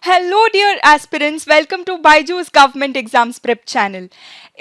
Hello dear aspirants, welcome to Byju's government exams prep channel.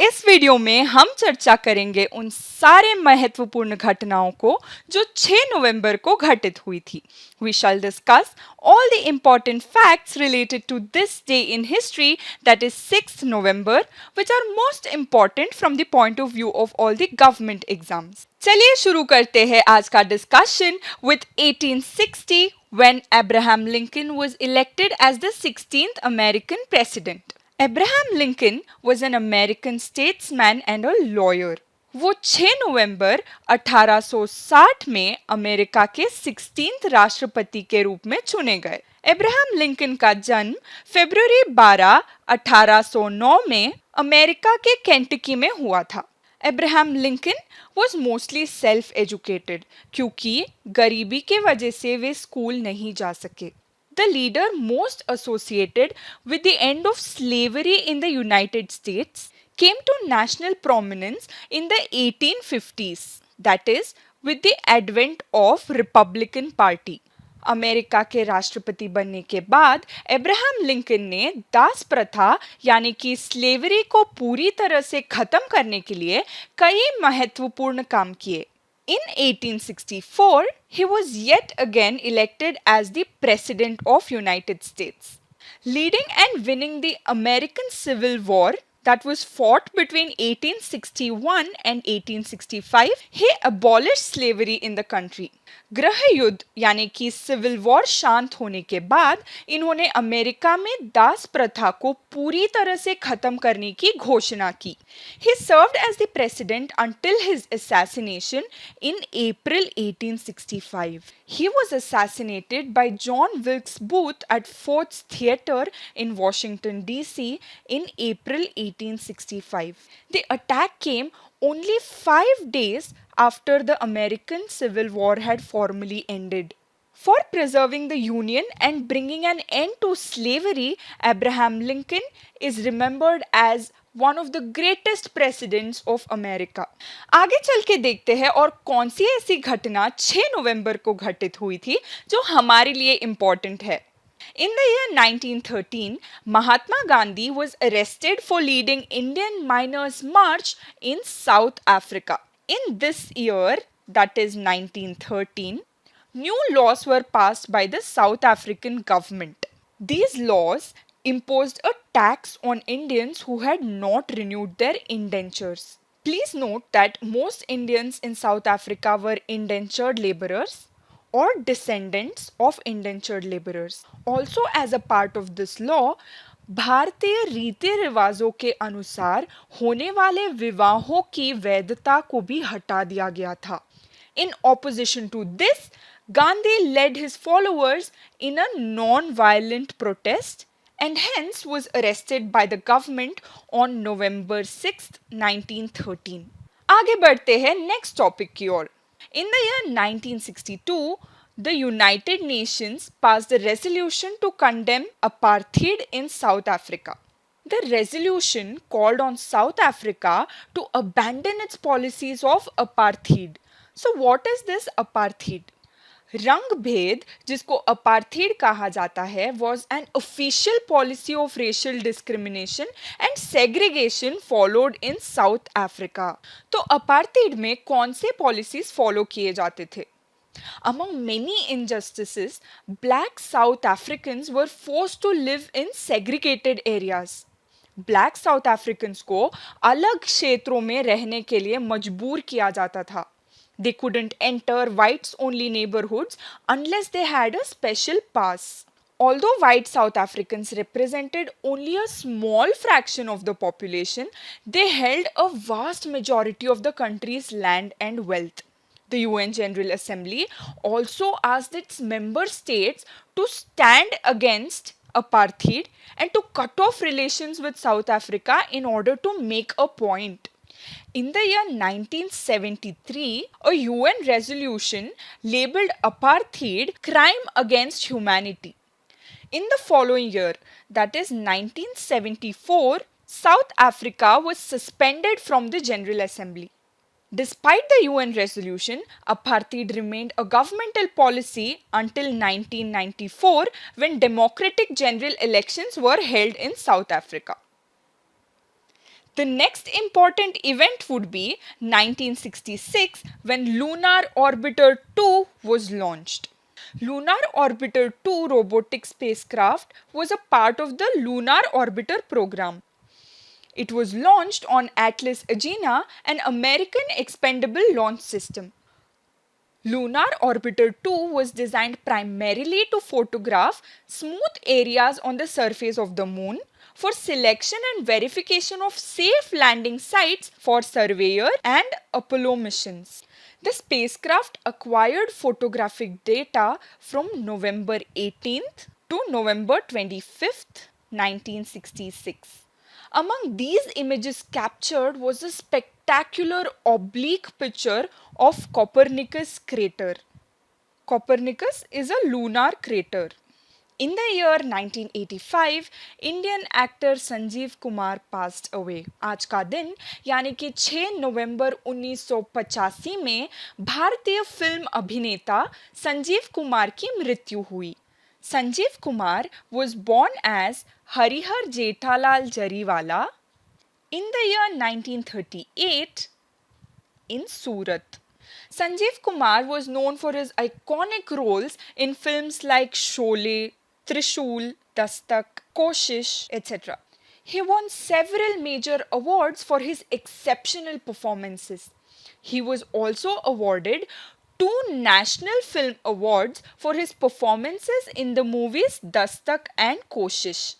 इस video में हम चर्चा करेंगे उन सारे महत्वपूर्ण घटनाओं को जो 6 नवंबर को घटित हुई थी। We shall discuss all the important facts related to this day in history, that is 6th November, which are most important from the point of view of all the government exams. चलिए शुरू करते हैं आज का discussion with 1860 when Abraham Lincoln was elected as the 16th American president. Abraham Lincoln was an American statesman and a lawyer. वो 6 नवंबर 1860 में America के 16th राष्ट्रपति के रूप में चुने गए। अब्राहम लिंकन का जन्म फरवरी 12, 1809 में अमेरिका के केंटकी में हुआ था। Abraham Lincoln was mostly self-educated क्योंकि गरीबी के वजह से वे स्कूल नहीं जा सके। The leader most associated with the end of slavery in the United States came to national prominence in the 1850s, that is, with the advent of Republican Party. America के राष्ट्रपति बनने के बाद अब्राहम लिंकन ने दास प्रथा यानी कि slavery को पूरी तरह से खत्म करने के लिए कई महत्वपूर्ण काम किए। In 1864, he was yet again elected as the President of United States. Leading and winning the American Civil War that was fought between 1861 and 1865, he abolished slavery in the country. गृह युद्ध यानी कि सिविल वॉर शांत होने के बाद इन्होंने America में दास प्रथा को पूरी तरह से खत्म करने की घोषणा की। He served as the president until his assassination in April 1865. He was assassinated by John Wilkes Booth at Ford's Theater in Washington, D.C. in April 1865. The attack came only 5 days after the American Civil War had formally ended. For preserving the Union and bringing an end to slavery, Abraham Lincoln is remembered as one of the greatest presidents of America. आगे चल के देखते हैं और कौन सी ऐसी घटना 6 नवंबर को घटित हुई थी जो हमारे लिए इम्पोर्टेंट है। In the year 1913, Mahatma Gandhi was arrested for leading Indian Miners' March in South Africa. In this year, that is 1913, new laws were passed by the South African government. These laws imposed a tax on Indians who had not renewed their indentures. Please note that most Indians in South Africa were indentured laborers or descendants of indentured laborers. Also, as a part of this law, भारतीय रीति रिवाजों के अनुसार होने वाले विवाहों की वैधता को भी हटा दिया गया था। In opposition to this, Gandhi led his followers in a non-violent protest and hence was arrested by the government on November 6, 1913. आगे बढ़ते हैं next topic की ओर। In the year 1962, the United Nations passed a resolution to condemn apartheid in South Africa. The resolution called on South Africa to abandon its policies of apartheid. So what is this apartheid? रंग भेद जिसको apartheid कहा जाता है was an official policy of racial discrimination and segregation followed in South Africa. तो apartheid में कौन से पॉलिसीज फॉलो किए जाते थे? Among many injustices, black South Africans were forced to live in segregated areas. Black South Africans को अलग क्षेत्रों में रहने के लिए मजबूर किया जाता था. They couldn't enter whites-only neighborhoods unless they had a special pass. Although white South Africans represented only a small fraction of the population, they held a vast majority of the country's land and wealth. The UN General Assembly also asked its member states to stand against apartheid and to cut off relations with South Africa in order to make a point. In the year 1973, a UN resolution labeled apartheid crime against humanity. In the following year, that is 1974, South Africa was suspended from the General Assembly. Despite the UN resolution, apartheid remained a governmental policy until 1994 when democratic general elections were held in South Africa. The next important event would be 1966 when Lunar Orbiter 2 was launched. Lunar Orbiter 2 robotic spacecraft was a part of the Lunar Orbiter program. It was launched on Atlas Agena, an American expendable launch system. Lunar Orbiter 2 was designed primarily to photograph smooth areas on the surface of the moon for selection and verification of safe landing sites for surveyor and Apollo missions. The spacecraft acquired photographic data from November 18th to November 25th, 1966. Among these images captured was a spectacular oblique picture of Copernicus crater. Copernicus is a lunar crater. In the year 1985, Indian actor Sanjeev Kumar passed away. आज का दिन यानी कि 6 नवंबर 1985 में भारतीय film अभिनेता संजीव कुमार की मृत्यु हुई. Sanjeev Kumar was born as Harihar Jethalal Jariwala in the year 1938 in Surat. Sanjeev Kumar was known for his iconic roles in films like Sholay, Trishul, Dastak, Koshish, etc. He won several major awards for his exceptional performances. He was also awarded 2 National Film Awards for his performances in the movies Dastak and Koshish.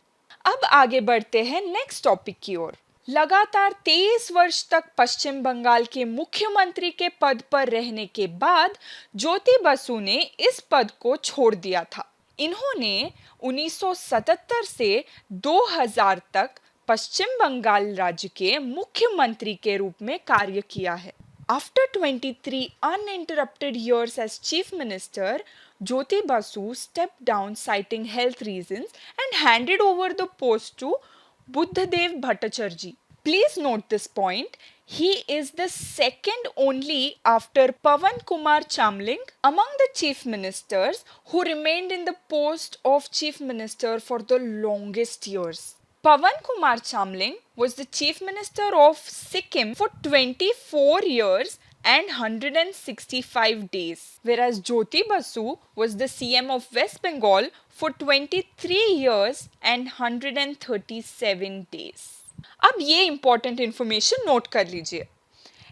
अब आगे बढ़ते हैं next topic की ओर. लगातार 23 वर्ष तक पश्चिम बंगाल के मुख्यमंत्री के पद पर रहने के बाद ज्योति बसु ने इस पद को छोड़ दिया था. इन्होंने 1977 से 2000 तक पश्चिम बंगाल राज्य के मुख्यमंत्री के रूप में कार्य किया है. After 23 uninterrupted years as Chief Minister, Jyoti Basu stepped down citing health reasons and handed over the post to Buddhadev Bhattacharjee. Please note this point. He is the second only after Pawan Kumar Chamling among the Chief Ministers who remained in the post of Chief Minister for the longest years. Pawan Kumar Chamling was the Chief Minister of Sikkim for 24 years and 165 days, whereas Jyoti Basu was the CM of West Bengal for 23 years and 137 days. अब ये important information note कर लीजिए.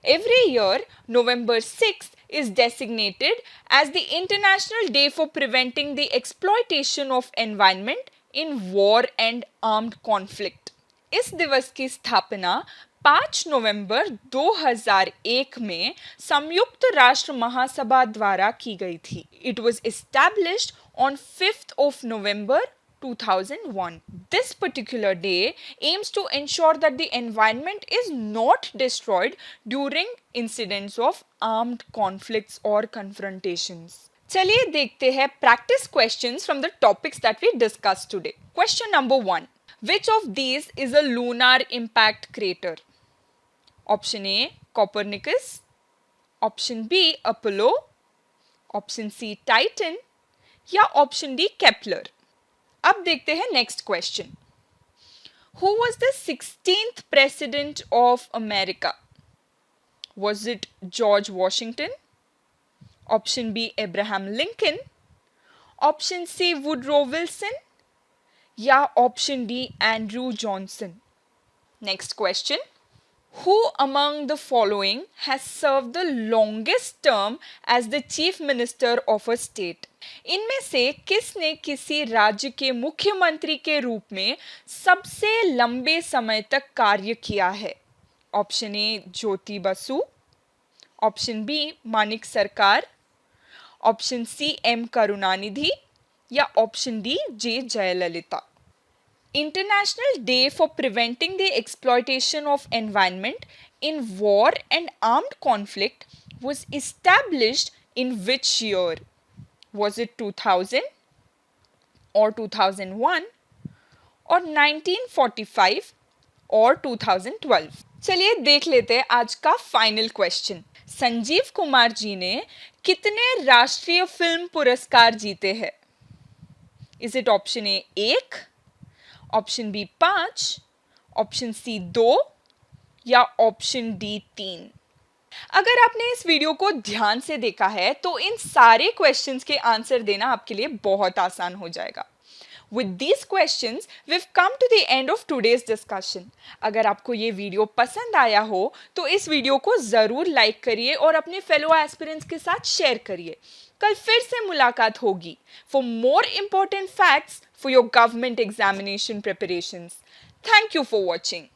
Every year, November 6th is designated as the International Day for Preventing the Exploitation of Environment in War and Armed Conflict. इस दिवस की स्थापना 5 नवंबर 2001 में संयुक्त राष्ट्र महासभा द्वारा की गई थी. It was established on 5th of November 2001. This particular day aims to ensure that the environment is not destroyed during incidents of armed conflicts or confrontations. चलिए देखते हैं practice questions from the topics that we discussed today. Question number 1. Which of these is a lunar impact crater? Option A, Copernicus. Option B, Apollo. Option C, Titan. या Option D, Kepler. अब देखते हैं next question. Who was the 16th president of America? Was it George Washington? Option B, Abraham Lincoln. Option C, Woodrow Wilson. या Option D, Andrew Johnson. Next question. Who among the following has served the longest term as the chief minister of a state? इनमें से किसने किसी राज्य के मुख्यमंत्री के रूप में सबसे लंबे समय तक कार्य किया है? Option A Jyoti Basu, option B Manik Sarkar, option C M Karunanidhi या option D J Jayalalithaa. International Day for Preventing the Exploitation of Environment in War and Armed Conflict was established in which year? Was it 2000 or 2001 or 1945 or 2012? चलिए देख लेते हैं आज का final question. Sanjeev Kumar ji ने कितने राष्ट्रीय फिल्म पुरस्कार जीते हैं? Is it option A 1, option B 5, option C 2 या ऑप्शन डी 3? अगर आपने इस वीडियो को ध्यान से देखा है तो इन सारे क्वेश्चंस के आंसर देना आपके लिए बहुत आसान हो जाएगा। With these questions, we've come to the end of today's discussion. अगर आपको ये वीडियो पसंद आया हो तो इस वीडियो को ज़रूर लाइक करिए और अपने फेलो एस्पिरेंट्स के साथ शेयर करिए। कल फिर से मुलाकात होगी for more important facts for your government examination preparations. Thank you for watching.